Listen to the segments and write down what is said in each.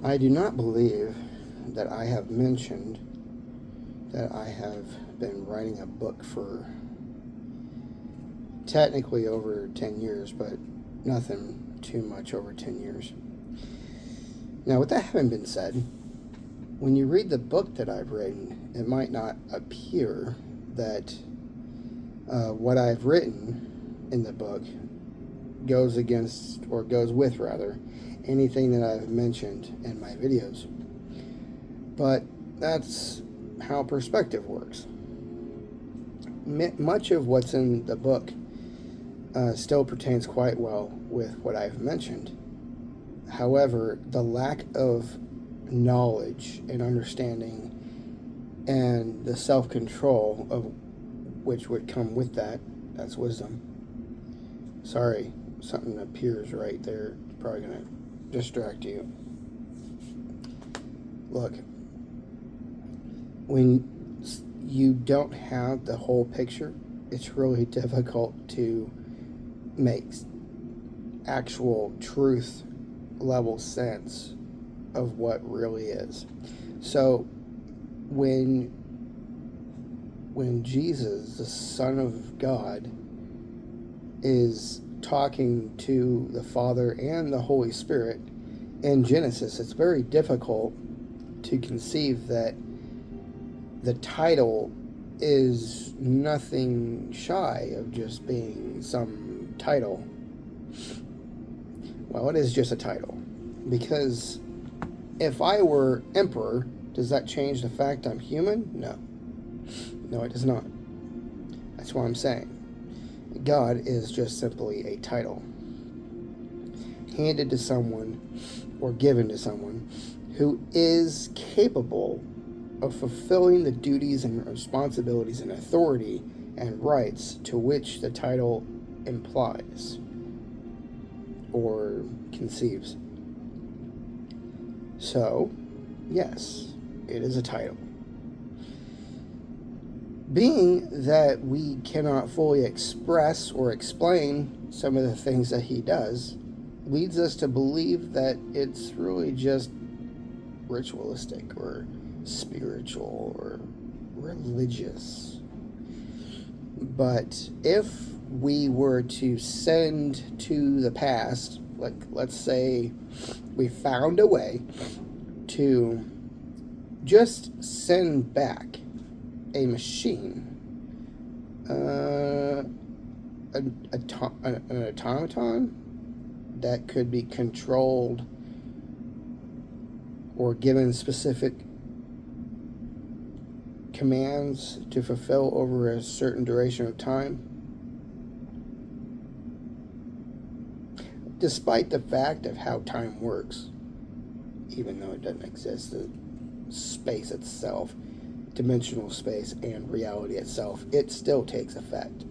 I do not believe that I have mentioned that I have been writing a book for technically over 10 years, but nothing too much over 10 years. Now, with that having been said, when you read the book that I've written, it might not appear that what I've written in the book goes against, or goes with rather, anything that I've mentioned in my videos. But that's how perspective works. Much of what's in the book still pertains quite well with what I've mentioned. However, the lack of knowledge and understanding and the self-control of which would come with that's wisdom. Sorry, something appears right there. It's probably going to distract you. Look, when you don't have the whole picture, it's really difficult to make actual truth level sense of what really is. So when Jesus, the Son of God, is talking to the Father and the Holy Spirit in Genesis, it's very difficult to conceive that the title is nothing shy of just being some title. Well, it is just a title. Because if I were emperor, does that change the fact I'm human? No. No, it does not. That's what I'm saying. God is just simply a title handed to someone or given to someone who is capable of fulfilling the duties and responsibilities and authority and rights to which the title implies or conceives. So, yes, it is a title. Being that we cannot fully express or explain some of the things that he does, leads us to believe that it's really just ritualistic or spiritual or religious. But if we were to send to the past, like let's say we found a way to just send back a machine, an automaton that could be controlled or given specific commands to fulfill over a certain duration of time, despite the fact of how time works, even though it doesn't exist, the space itself, dimensional space and reality itself, it still takes effect.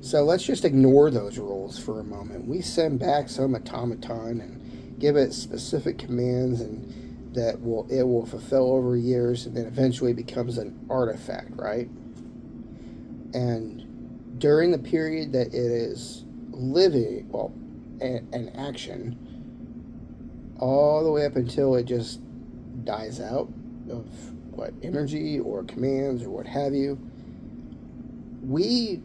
So let's just ignore those rules for a moment. We send back some automaton and give it specific commands, and that it will fulfill over years, and then eventually becomes an artifact, right? And during the period that it is living, well, an action, all the way up until it just dies out of what energy or commands or what have you, we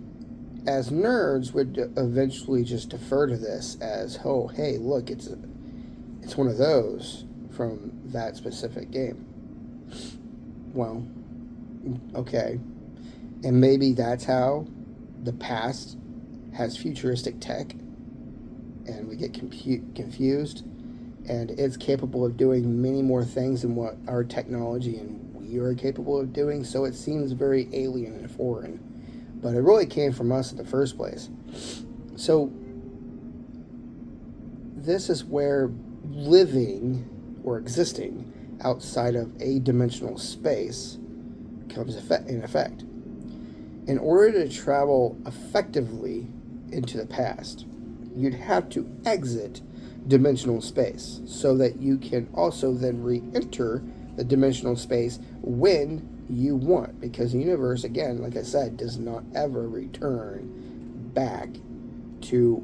as nerds would eventually just defer to this as, oh, hey, look, it's one of those from that specific game. Well, okay, and maybe that's how the past has futuristic tech, and we get confused, and it's capable of doing many more things than what our technology and we are capable of doing, so it seems very alien and foreign. But it really came from us in the first place. So this is where living or existing outside of a dimensional space comes in effect. In order to travel effectively into the past, you'd have to exit dimensional space so that you can also then re-enter the dimensional space when you want, because the universe, again, like I said, does not ever return back to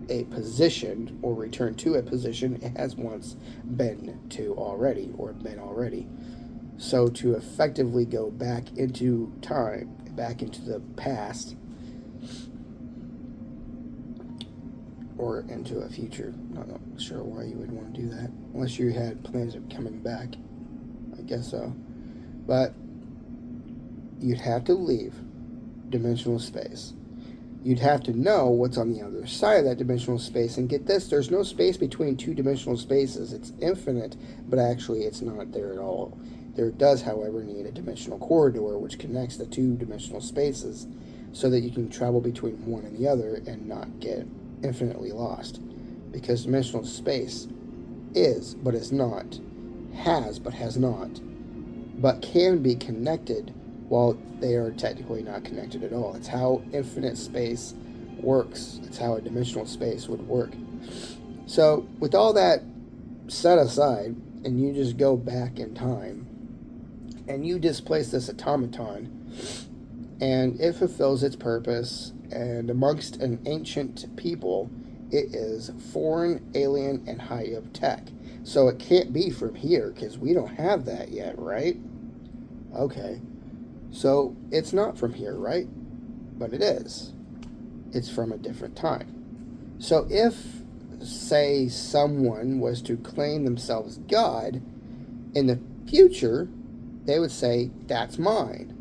a position or return to a position it has once been to already or been already. So to effectively go back into time, back into the past, or into a future. Not sure why you would want to do that, unless you had plans of coming back. I guess so. But you'd have to leave dimensional space. You'd have to know what's on the other side of that dimensional space. And get this, there's no space between two dimensional spaces. It's infinite, but actually it's not there at all. There does, however, need a dimensional corridor which connects the two dimensional spaces so that you can travel between one and the other and not get infinitely lost. Because dimensional space is, but is not, has, but has not, but can be connected while they are technically not connected at all. It's how infinite space works. It's how a dimensional space would work. So with all that set aside, and you just go back in time, and you displace this automaton, and it fulfills its purpose, and amongst an ancient people, it is foreign, alien, and high of tech. So it can't be from here, because we don't have that yet, right? Okay. So it's not from here, right? But it is. It's from a different time. So if, say, someone was to claim themselves God, in the future, they would say, that's mine.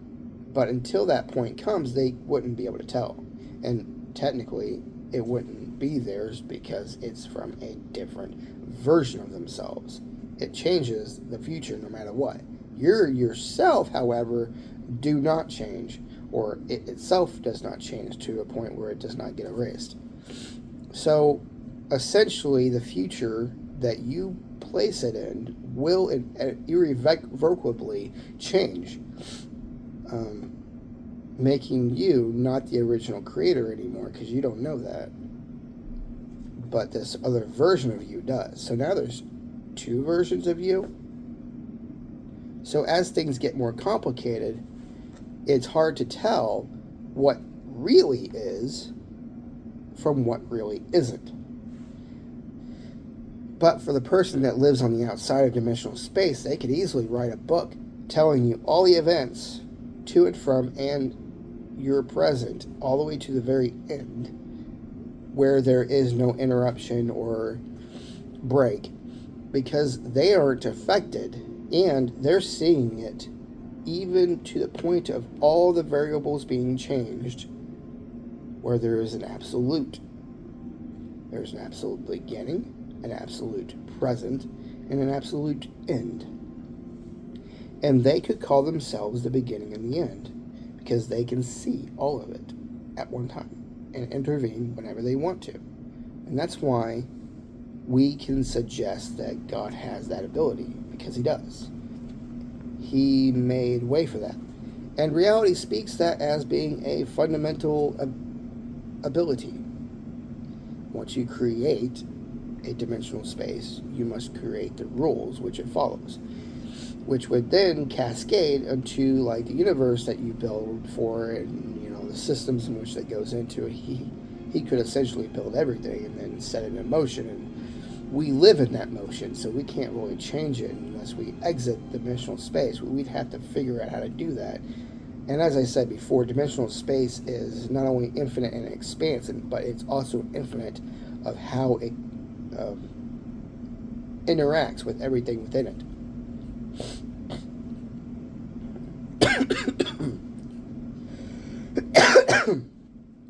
But until that point comes, they wouldn't be able to tell. And technically, it wouldn't be theirs because it's from a different version of themselves. It changes the future no matter what. You yourself, however, do not change, or it itself does not change to a point where it does not get erased. So, essentially, the future that you place it in will irrevocably change, making you not the original creator anymore, because you don't know that. But this other version of you does. So now there's two versions of you. So as things get more complicated, it's hard to tell what really is from what really isn't. But for the person that lives on the outside of dimensional space, they could easily write a book telling you all the events to and from and your present, all the way to the very end, where there is no interruption or break, because they aren't affected, and they're seeing it, even to the point of all the variables being changed, where there is an absolute. There's an absolute beginning, an absolute present, and an absolute end. And they could call themselves the beginning and the end, because they can see all of it at one time and intervene whenever they want to. And that's why we can suggest that God has that ability, because he does. He made way for that. And reality speaks that as being a fundamental ability. Once you create a dimensional space, you must create the rules which it follows, which would then cascade into like the universe that you build for, and the systems in which that goes into it. He could essentially build everything and then set it in motion, and we live in that motion, so we can't really change it unless we exit dimensional space. We'd have to figure out how to do that. And as I said before, dimensional space is not only infinite in expansion, but it's also infinite of how it interacts with everything within it.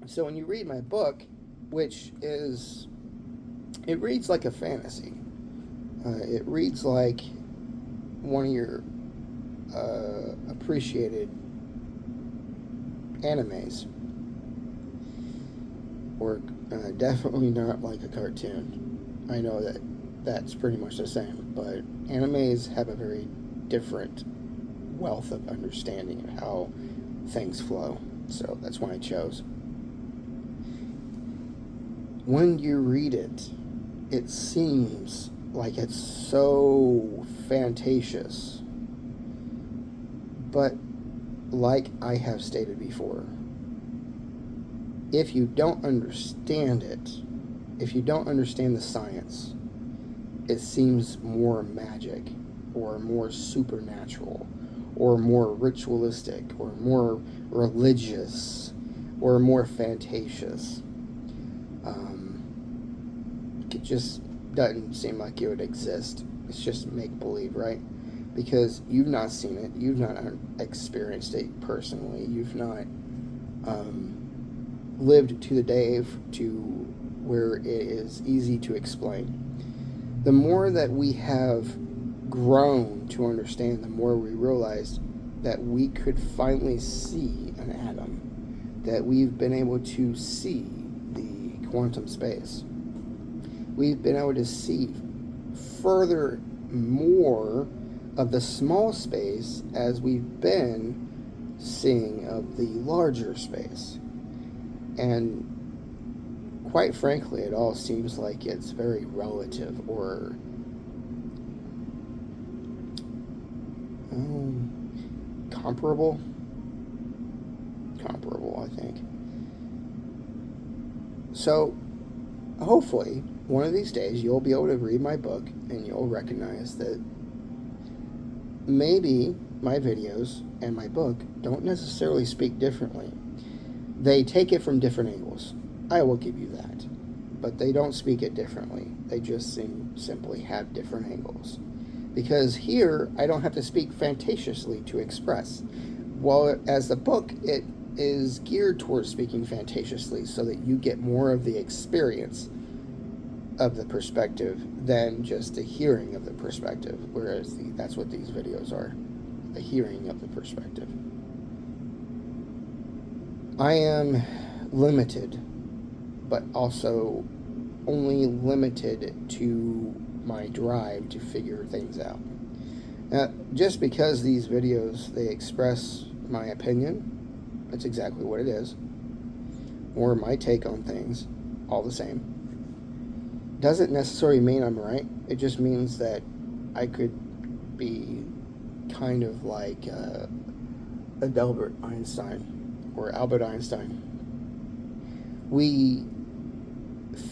So when you read my book, which is, it reads like a fantasy. It reads like one of your appreciated animes, or definitely not like a cartoon. I know that that's pretty much the same, but animes have a very different wealth of understanding of how things flow, so that's why I chose. When you read it, it seems like it's so fantasious, but like I have stated before, if you don't understand it, if you don't understand the science, it seems more magic or more supernatural or more ritualistic or more religious or more fantasious. It just doesn't seem like it would exist. It's just make believe, right? Because you've not seen it, you've not experienced it personally, you've not lived to the day to where it is easy to explain. The more that we have grown to understand, the more we realized that we could finally see an atom, that we've been able to see the quantum space. We've been able to see further more of the small space as we've been seeing of the larger space. And quite frankly, it all seems like it's very relative or comparable, I think. So hopefully one of these days you'll be able to read my book and you'll recognize that maybe my videos and my book don't necessarily speak differently. They take it from different angles. I will give you that. But they don't speak it differently. They just simply have different angles. Because here, I don't have to speak fantasticiously to express. While as the book, it is geared towards speaking fantasticiously so that you get more of the experience of the perspective than just a hearing of the perspective, whereas that's what these videos are, a hearing of the perspective. I am limited, but also only limited to my drive to figure things out. Now, just because these videos, they express my opinion, that's exactly what it is, or my take on things, all the same, doesn't necessarily mean I'm right. It just means that I could be kind of like Albert Einstein or Albert Einstein. We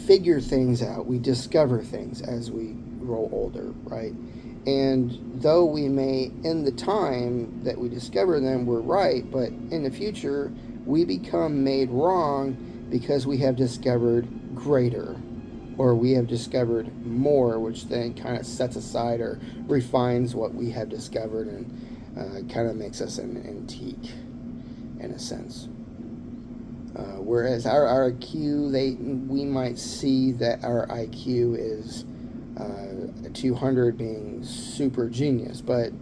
figure things out, we discover things as we grow older, right? And though we may, in the time that we discover them, we're right, but in the future, we become made wrong because we have discovered greater, or we have discovered more, which then kind of sets aside or refines what we have discovered and kind of makes us an antique in a sense. Whereas our IQ, we might see that our IQ is 200 being super genius, but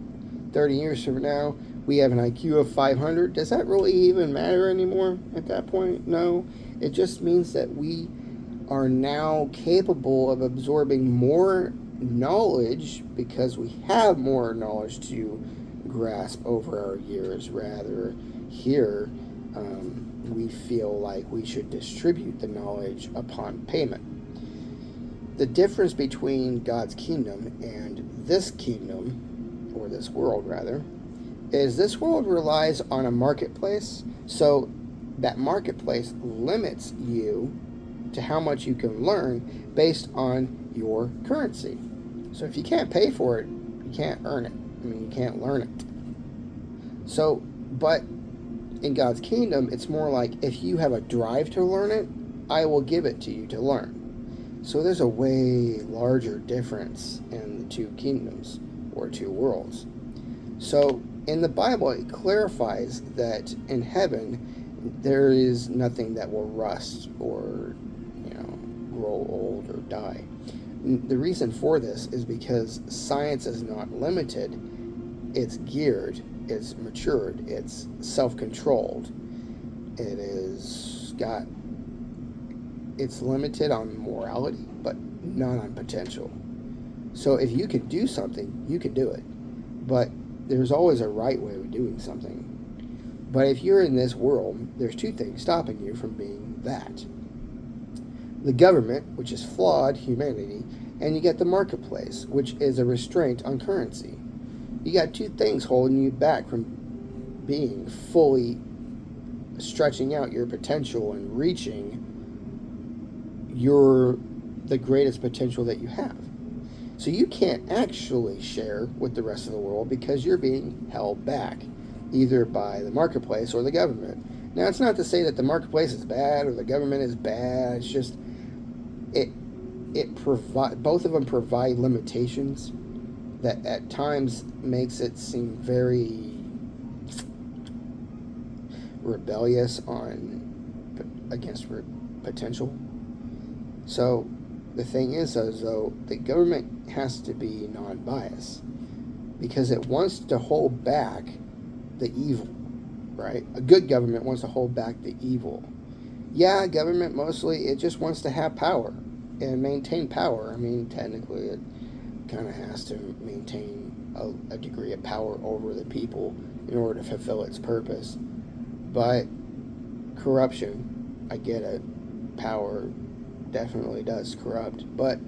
30 years from now, we have an IQ of 500. Does that really even matter anymore at that point? No. It just means that we are now capable of absorbing more knowledge because we have more knowledge to grasp over our years. Rather, here, we feel like we should distribute the knowledge upon payment. The difference between God's kingdom and this kingdom, or this world rather, is this world relies on a marketplace, so that marketplace limits you to how much you can learn based on your currency. So if you can't pay for it, you can't earn it. I mean, you can't learn it. So, but in God's kingdom, it's more like if you have a drive to learn it, I will give it to you to learn. So there's a way larger difference in the two kingdoms or two worlds. So in the Bible, it clarifies that in heaven, there is nothing that will rust or, grow old or die. The reason for this is because science is not limited. It's geared, it's matured, it's self-controlled. It's limited on morality, but not on potential. So if you can do something, you can do it. But there's always a right way of doing something. But if you're in this world, there's two things stopping you from being that. The government, which is flawed humanity, and you get the marketplace, which is a restraint on currency. You got two things holding you back from being fully stretching out your potential and reaching your the greatest potential that you have. So you can't actually share with the rest of the world because you're being held back, either by the marketplace or the government. Now, it's not to say that the marketplace is bad or the government is bad. It's just both of them provide limitations that at times makes it seem very rebellious against potential. So the thing is, though, the government has to be non-biased because it wants to hold back the evil, right? A good government wants to hold back the evil. Yeah, government mostly, it just wants to have power and maintain power. I mean, technically, it kind of has to maintain a degree of power over the people in order to fulfill its purpose. But corruption, I get it. Power definitely does corrupt. But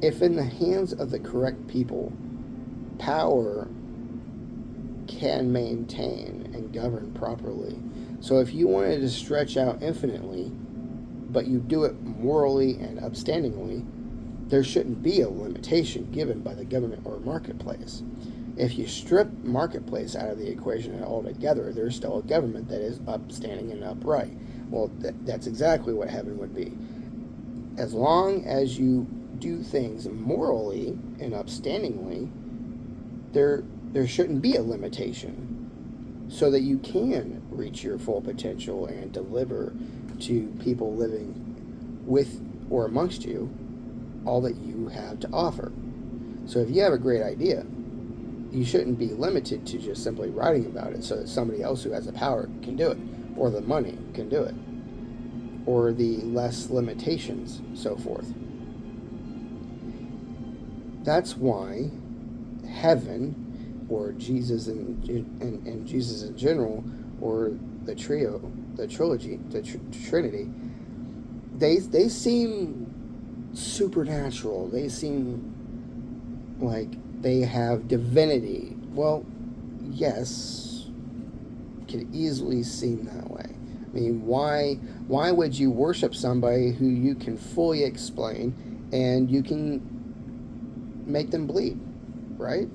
if in the hands of the correct people, power can maintain and govern properly. So if you wanted to stretch out infinitely, but you do it morally and upstandingly, there shouldn't be a limitation given by the government or marketplace. If you strip marketplace out of the equation altogether, there's still a government that is upstanding and upright. Well, that's exactly what heaven would be. As long as you do things morally and upstandingly, there shouldn't be a limitation, so that you can reach your full potential and deliver to people living with or amongst you all that you have to offer. So if you have a great idea, you shouldn't be limited to just simply writing about it so that somebody else who has the power can do it, or the money can do it, or the less limitations, so forth. That's why heaven, or Jesus and Jesus in general, or the trilogy, the Trinity, they seem supernatural. They seem like they have divinity. Well, yes, it could easily seem that way. I mean, why would you worship somebody who you can fully explain and you can make them bleed, right?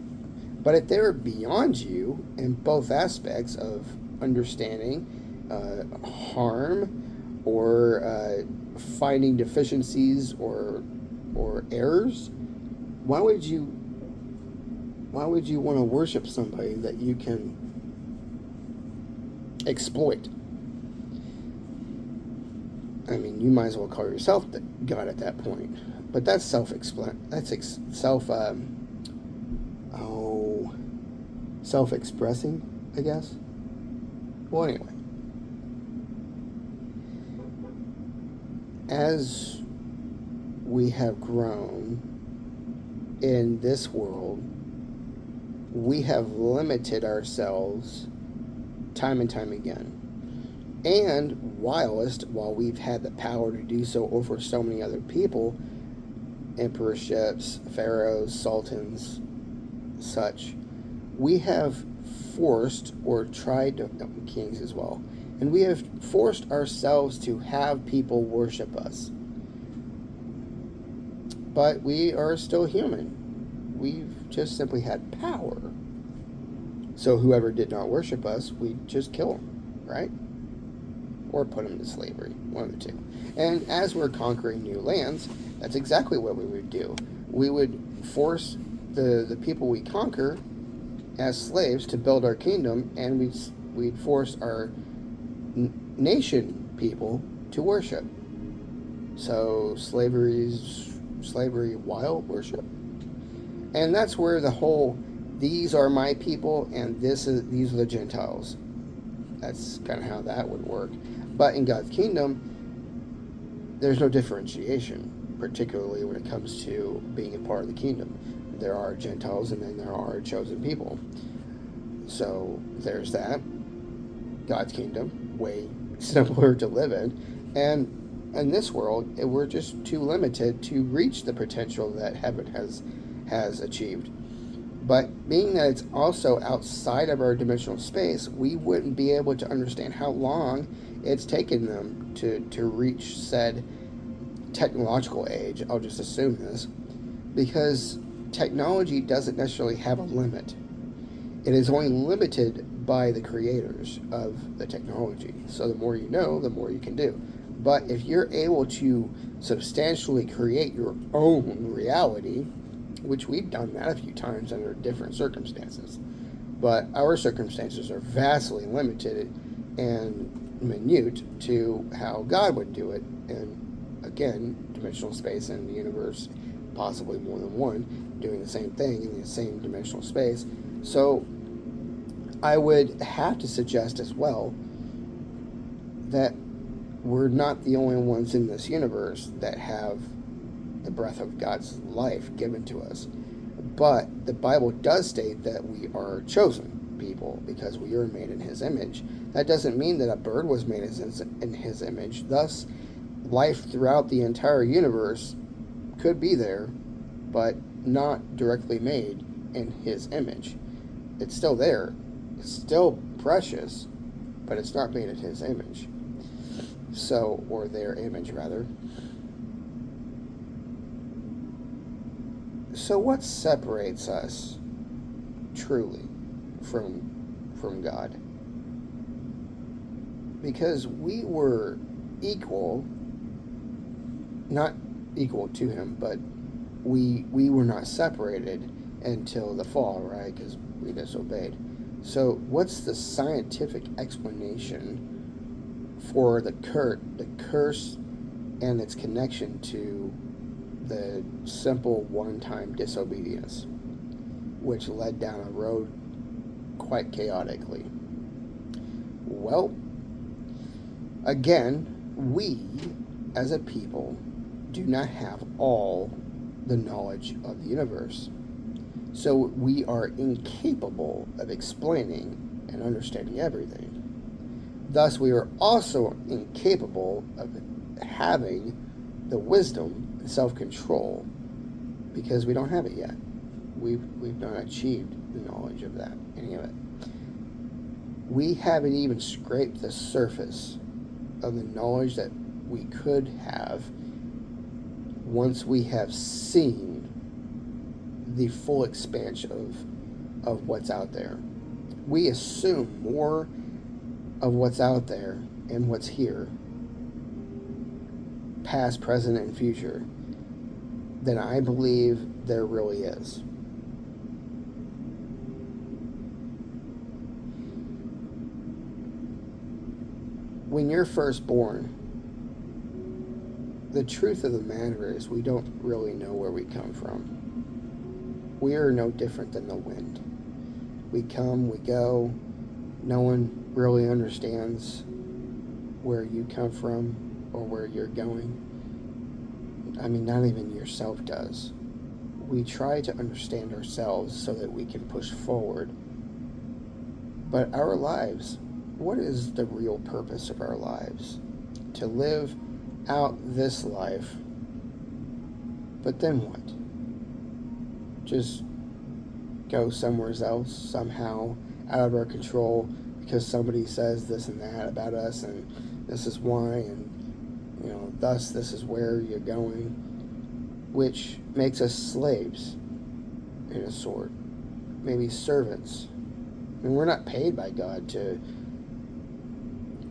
But if they're beyond you in both aspects of understanding harm or finding deficiencies or errors, why would you want to worship somebody that you can exploit? I mean, you might as well call yourself the God at that point. But that's self-expressing, I guess. Well, anyway, as we have grown in this world, we have limited ourselves time and time again. And while we've had the power to do so over so many other people, emperorships, pharaohs, sultans, such, we have forced or tried to, kings as well, and we have forced ourselves to have people worship us. But we are still human. We've just simply had power. So whoever did not worship us, we just kill them, right? Or put them to slavery, one of the two. And as we're conquering new lands, that's exactly what we would do. We would force the people we conquer as slaves to build our kingdom, and we'd force our nation people to worship. So slavery while worship. And that's where the whole, these are my people and these are the Gentiles. That's kind of how that would work. But in God's kingdom, there's no differentiation, particularly when it comes to being a part of the kingdom. There are Gentiles and then there are chosen people. So there's that. God's kingdom, way simpler to live in. And in this world, we're just too limited to reach the potential that heaven has achieved. But being that it's also outside of our dimensional space, we wouldn't be able to understand how long it's taken them to reach said technological age, I'll just assume this, because technology doesn't necessarily have a limit. It is only limited by the creators of the technology. So the more you know, the more you can do. But if you're able to substantially create your own reality, which we've done that a few times under different circumstances, but our circumstances are vastly limited and minute to how God would do it. And again, dimensional space and the universe, possibly more than one, doing the same thing in the same dimensional space. So I would have to suggest as well that we're not the only ones in this universe that have the breath of God's life given to us. But the Bible does state that we are chosen people because we are made in His image. That doesn't mean that a bird was made in His image. Thus, life throughout the entire universe could be there, but not directly made in His image. It's still there. It's still precious, but it's not made in His image. So, or their image, rather. So what separates us truly from God? Because we were equal, not equal to Him, but we were not separated until the fall, right? Because we disobeyed. So what's the scientific explanation for the curse and its connection to the simple one-time disobedience, which led down a road quite chaotically? Well, again, we as a people do not have all the knowledge of the universe. So we are incapable of explaining and understanding everything. Thus, we are also incapable of having the wisdom and self-control because we don't have it yet. We've not achieved the knowledge of that, any of it. We haven't even scraped the surface of the knowledge that we could have once we have seen the full expansion of what's out there. We assume more of what's out there and what's here, past, present, and future, than I believe there really is. When you're first born, the truth of the matter is we don't really know where we come from. We are no different than the wind. We come, we go. No one really understands where you come from or where you're going. I mean, not even yourself does. We try to understand ourselves so that we can push forward. But our lives, what is the real purpose of our lives? To live out this life. But then what? Just go somewhere else somehow out of our control because somebody says this and that about us and this is why and thus this is where you're going, which makes us slaves in a sort, maybe servants. I mean, we're not paid by God to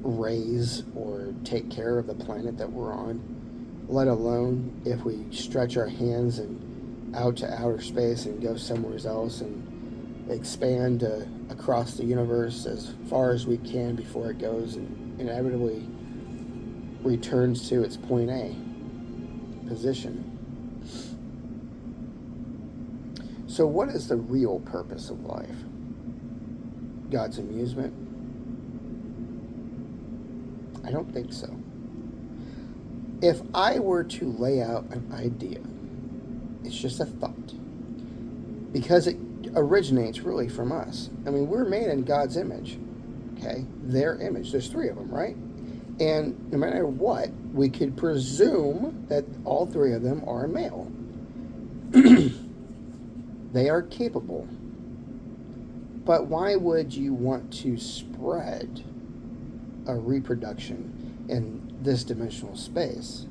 raise or take care of the planet that we're on, let alone if we stretch our hands and out to outer space and go somewhere else and expand across the universe as far as we can before it goes and inevitably returns to its point A position. So what is the real purpose of life? God's amusement? I don't think so. If I were to lay out an idea, it's just a thought, because it originates really from us. I mean, we're made in God's image, okay? Their image. There's three of them, right? And no matter what, we could presume that all three of them are male. They are capable. But why would you want to spread a reproduction in this dimensional space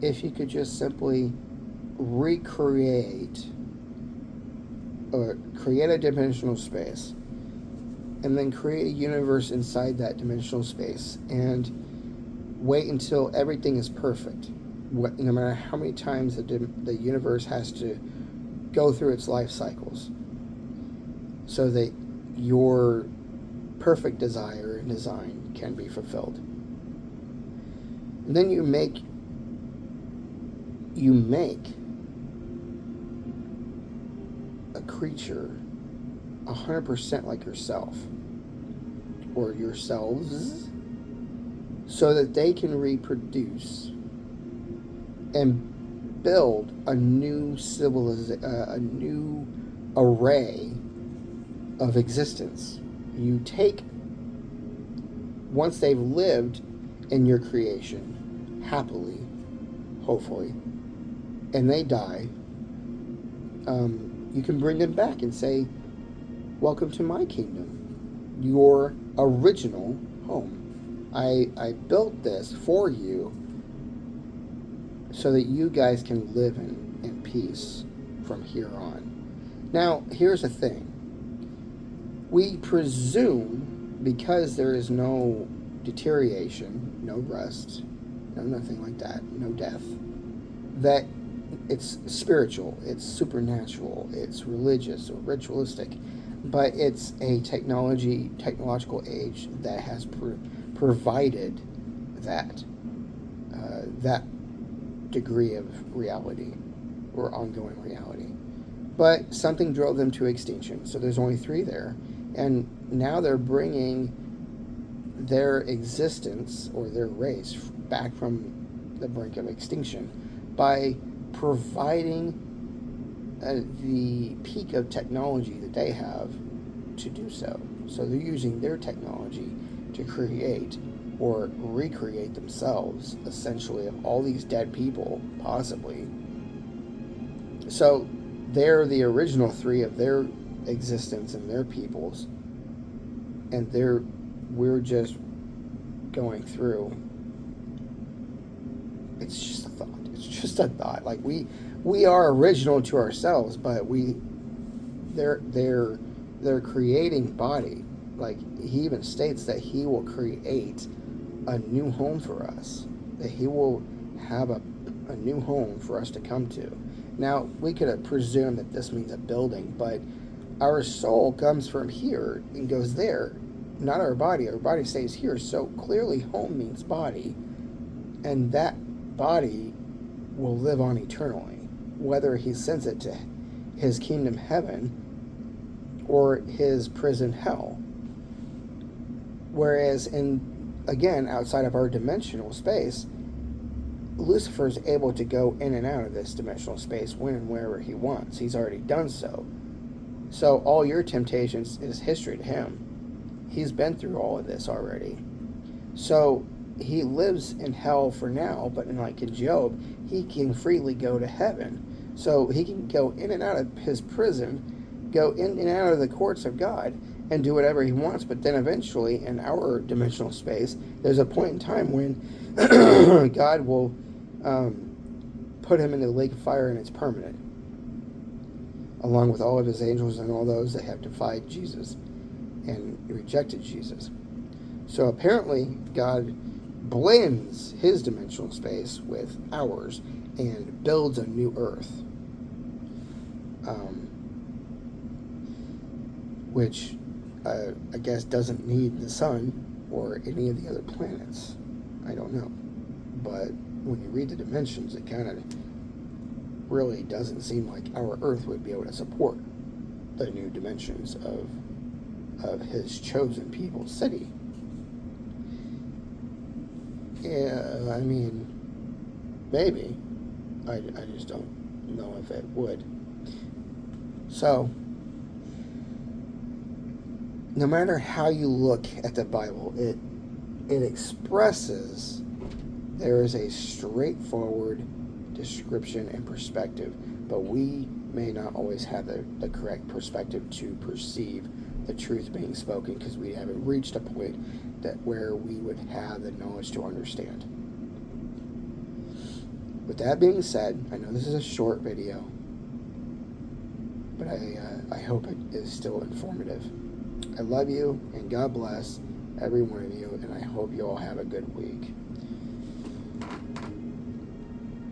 if you could just simply recreate or create a dimensional space and then create a universe inside that dimensional space and wait until everything is perfect. No matter how many times the universe has to go through its life cycles so that your perfect desire and design can be fulfilled. And then you make a creature 100% like yourself or yourselves so that they can reproduce and build a new a new array of existence. You take, once they've lived in your creation happily, hopefully, and they die, you can bring them back and say, welcome to my kingdom, your original home. I built this for you so that you guys can live in peace from here on. Now, here's the thing. We presume, because there is no deterioration, no rust, no nothing like that, no death, that it's spiritual, it's supernatural, it's religious or ritualistic, but it's a technological age that has provided that degree of reality or ongoing reality. But something drove them to extinction, so there's only 3 there, and now they're bringing their existence or their race back from the brink of extinction by providing the peak of technology that they have to do so. So they're using their technology to create or recreate themselves, essentially, of all these dead people, possibly. So they're the original 3 of their existence and their peoples, and we're just going through. It's just a thought. It's just a thought. Like we are original to ourselves, but they're creating body. Like he even states that he will create a new home for us. That he will have a new home for us to come to. Now, we could have presumed that this means a building, but our soul comes from here and goes there, not our body. Our body stays here, so clearly home means body, and that body will live on eternally, whether he sends it to his kingdom heaven or his prison hell. Whereas, again, outside of our dimensional space, Lucifer is able to go in and out of this dimensional space when and wherever he wants. He's already done so. So all your temptations is history to him. He's been through all of this already. So he lives in hell for now, but like in Job, he can freely go to heaven. So he can go in and out of his prison, go in and out of the courts of God, and do whatever he wants. But then eventually, in our dimensional space, there's a point in time when God will put him in the lake of fire, and it's permanent, along with all of his angels and all those that have defied Jesus and rejected Jesus. So apparently, God blends his dimensional space with ours and builds a new earth, which I guess doesn't need the sun or any of the other planets. I don't know. But when you read the dimensions, it kind of really doesn't seem like our Earth would be able to support the new dimensions of his chosen people's city. Yeah, I mean, maybe. I just don't know if it would. So, no matter how you look at the Bible, it expresses there is a straightforward description and perspective, but we may not always have the correct perspective to perceive the truth being spoken because we haven't reached a point where we would have the knowledge to understand. with that being said, I know this is a short video, but I hope it is still informative. I love you, and God bless every one of you, and I hope you all have a good week.